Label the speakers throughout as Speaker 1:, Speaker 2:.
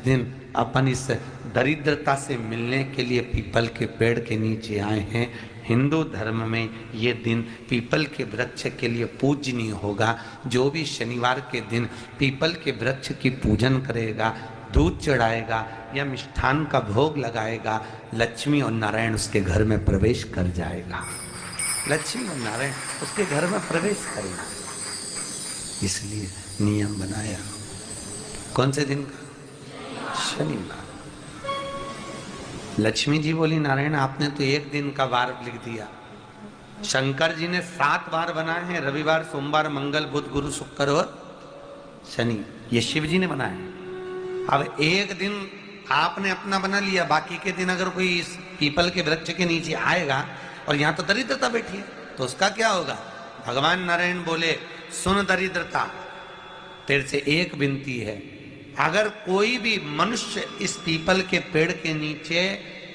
Speaker 1: दिन अपन इस दरिद्रता से मिलने के लिए पीपल के पेड़ के नीचे आए हैं, हिंदू धर्म में ये दिन पीपल के वृक्ष के लिए पूजनीय होगा। जो भी शनिवार के दिन पीपल के वृक्ष की पूजन करेगा, दूध चढ़ाएगा या मिष्ठान का भोग लगाएगा, लक्ष्मी और नारायण उसके घर में प्रवेश कर जाएगा। लक्ष्मी और नारायण उसके घर में प्रवेश करेगा। इसलिए नियम बनाया। कौन से दिन का? शनिवार। लक्ष्मी जी बोली, नारायण आपने तो एक दिन का वार लिख दिया। शंकर जी ने 7 वार बनाए हैं, रविवार, सोमवार, मंगल, बुध, गुरु, शुक्र और शनि। ये शिव जी ने बनाए। अब एक दिन आपने अपना बना लिया, बाकी के दिन अगर कोई इस पीपल के वृक्ष के नीचे आएगा और यहाँ तो दरिद्रता बैठी है, तो उसका क्या होगा? भगवान नारायण बोले, सुन दरिद्रता, तेरे से एक विनती है, अगर कोई भी मनुष्य इस पीपल के पेड़ के नीचे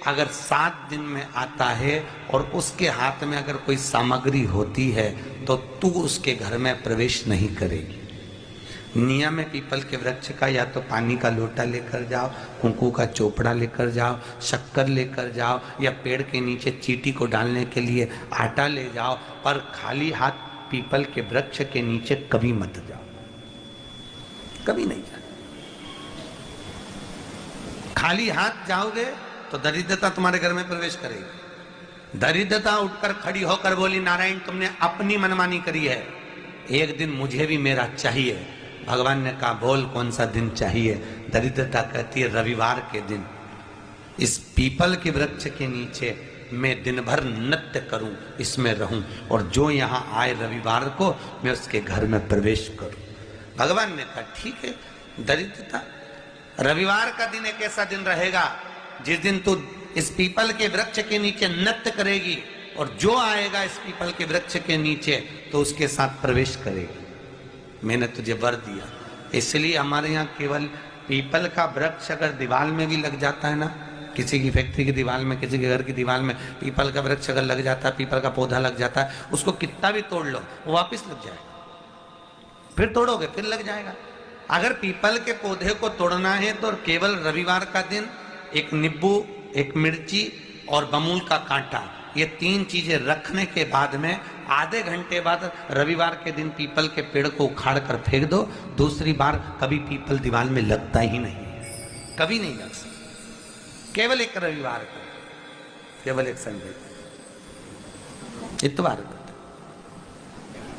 Speaker 1: अगर 7 दिन में आता है और उसके हाथ में अगर कोई सामग्री होती है तो तू उसके घर में प्रवेश नहीं करेगी। नियम है पीपल के वृक्ष का, या तो पानी का लोटा लेकर जाओ, कुंकू का चोपड़ा लेकर जाओ, शक्कर लेकर जाओ, या पेड़ के नीचे चींटी को डालने के लिए आटा ले जाओ, पर खाली हाथ पीपल के वृक्ष के नीचे कभी मत जाओ, कभी नहीं जाओ। खाली हाथ जाओगे तो दरिद्रता तुम्हारे घर में प्रवेश करेगी। दरिद्रता उठकर खड़ी होकर बोली, नारायण तुमने अपनी मनमानी करी है, एक दिन मुझे भी मेरा चाहिए। भगवान ने कहा, बोल कौन सा दिन चाहिए? दरिद्रता कहती है, रविवार के दिन इस पीपल के वृक्ष के नीचे मैं दिन भर नृत्य करूं, इसमें रहूं, और जो यहां आए रविवार को मैं उसके घर में प्रवेश करूं। भगवान ने कहा, ठीक है। दरिद्रता, रविवार का दिन एक ऐसा दिन रहेगा जिस दिन तू इस पीपल के वृक्ष के नीचे नृत्य करेगी और जो आएगा इस पीपल के वृक्ष के नीचे तो उसके साथ प्रवेश करेगी। मैंने तुझे वर दिया। इसलिए हमारे यहाँ केवल पीपल का वृक्ष अगर दीवार में भी लग जाता है ना, किसी की फैक्ट्री की दीवार में, किसी के घर की दीवार में पीपल का वृक्ष अगर लग जाता है, पीपल का पौधा लग जाता है, उसको कितना भी तोड़ लो वो वापिस लग जाएगा। फिर तोड़ोगे फिर लग जाएगा। अगर पीपल के पौधे को तोड़ना है तो केवल रविवार का दिन एक नींबू, एक मिर्ची और बमूल का कांटा, ये 3 चीजें रखने के बाद में आधे घंटे बाद रविवार के दिन पीपल के पेड़ को उखाड़ कर फेंक दो। दूसरी बार कभी पीपल दीवार में लगता ही नहीं, कभी नहीं लग सकता। केवल एक रविवार को, केवल एक संडे, इतवार को।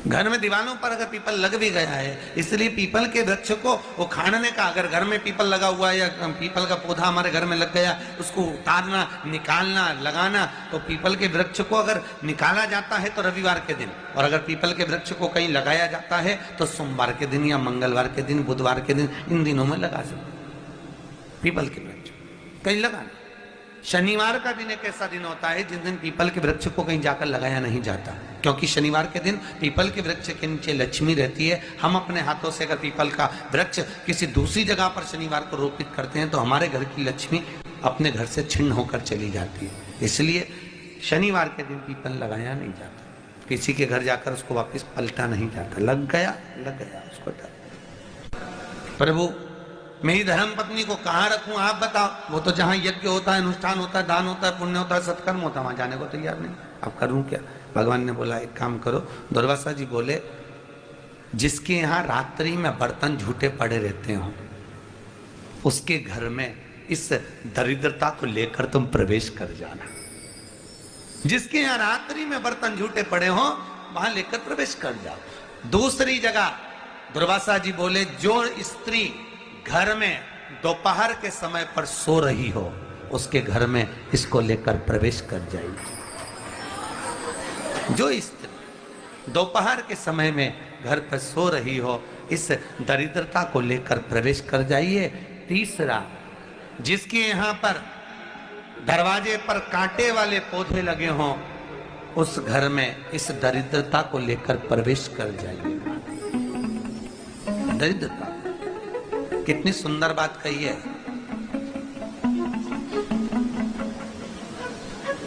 Speaker 1: घर में दीवारों पर अगर पीपल लग भी गया है, इसलिए पीपल के वृक्ष को उखाड़ने का, अगर घर में पीपल लगा हुआ है या पीपल का पौधा हमारे घर में लग गया, उसको उतारना, निकालना, लगाना, तो पीपल के वृक्ष को अगर निकाला जाता है तो रविवार के दिन, और अगर पीपल के वृक्ष को कहीं लगाया जाता है तो सोमवार के दिन या मंगलवार के दिन, बुधवार के दिन, इन दिनों में लगा सकते पीपल के वृक्ष कहीं लगाना। शनिवार का दिन एक ऐसा दिन होता है जिस दिन पीपल के वृक्ष को कहीं जाकर लगाया नहीं जाता, क्योंकि शनिवार के दिन पीपल के वृक्ष के नीचे लक्ष्मी रहती है। हम अपने हाथों से अगर पीपल का वृक्ष किसी दूसरी जगह पर शनिवार को रोपित करते हैं तो हमारे घर की लक्ष्मी अपने घर से छिन्न होकर चली जाती है। इसलिए शनिवार के दिन पीपल लगाया नहीं जाता, किसी के घर जाकर उसको वापस पलटा नहीं जाता। लग गया उसको डर। प्रभु मेरी धर्म पत्नी को कहाँ रखूं आप बताओ? वो तो जहां यज्ञ होता है, अनुष्ठान होता है, दान होता है, पुण्य होता है, सत्कर्म होता है, वहां जाने को तैयार नहीं। अब करूं क्या? भगवान ने बोला, एक काम करो। दुर्वासा जी बोले, जिसके यहाँ रात्रि में बर्तन झूठे पड़े रहते हो उसके घर में इस दरिद्रता को लेकर तुम प्रवेश कर जाना। जिसके यहाँ रात्रि में बर्तन झूठे पड़े हो वहां लेकर प्रवेश कर जाओ। दूसरी जगह दुर्वासा जी बोले, जो स्त्री घर में दोपहर के समय पर सो रही हो उसके घर में इसको लेकर प्रवेश कर जाएगी। जो स्त्री दोपहर के समय में घर पर सो रही हो इस दरिद्रता को लेकर प्रवेश कर जाइए। तीसरा, जिसके यहाँ पर दरवाजे पर कांटे वाले पौधे लगे हों उस घर में इस दरिद्रता को लेकर प्रवेश कर जाइए। दरिद्रता, कितनी सुंदर बात कही है।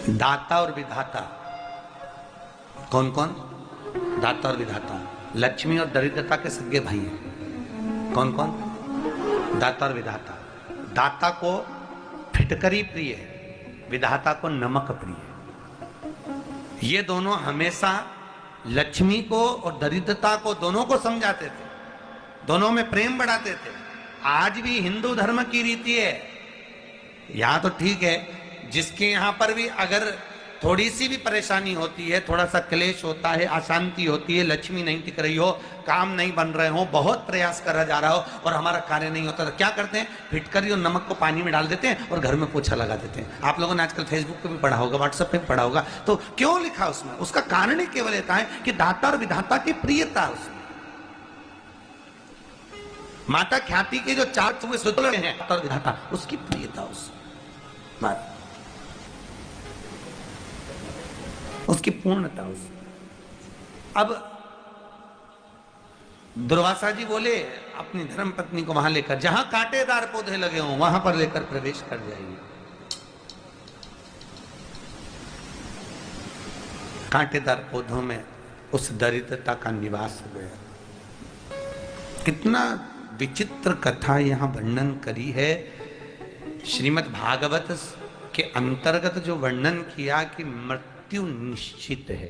Speaker 1: दाता और विधाता, कौन कौन? दाता और विधाता। लक्ष्मी और दरिद्रता के सगे भाई हैं। कौन कौन? दाता और विधाता। दाता को फिटकरी प्रिय है, विधाता को नमक प्रिय है। ये दोनों हमेशा लक्ष्मी को और दरिद्रता को दोनों को समझाते थे, दोनों में प्रेम बढ़ाते थे। आज भी हिंदू धर्म की रीति है, यहां तो ठीक है, जिसके यहां पर भी अगर थोड़ी सी भी परेशानी होती है, थोड़ा सा क्लेश होता है, अशांति होती है, लक्ष्मी नहीं टिक रही हो, काम नहीं बन रहे हो, बहुत प्रयास करा जा रहा हो और हमारा कार्य नहीं होता, तो क्या करते हैं, फिटकरी और नमक को पानी में डाल देते हैं और घर में पोछा लगा देते हैं। आप लोगों ने आजकल फेसबुक पे भी पढ़ा होगा, व्हाट्सएप पे भी पढ़ा होगा। तो क्यों लिखा उसमें? उसका कारण ही केवल यह है कि दाता और विधाता की प्रियता उसमें। माता ख्याति के जो 4 सूत्र हैं, दाता और विधाता, उसकी प्रियता उसमें, उसकी पूर्णता उसमें। अब दुर्वासा जी बोले अपनी धर्म पत्नी को वहां लेकर, जहां कांटेदार पौधे लगे हों वहां पर लेकर प्रवेश कर जाइए। कांटेदार पौधों में उस दरिद्रता का निवास हो गया। कितना विचित्र कथा यहां वर्णन करी है। श्रीमद् भागवत के अंतर्गत जो वर्णन किया कि मृत्यु निश्चित है,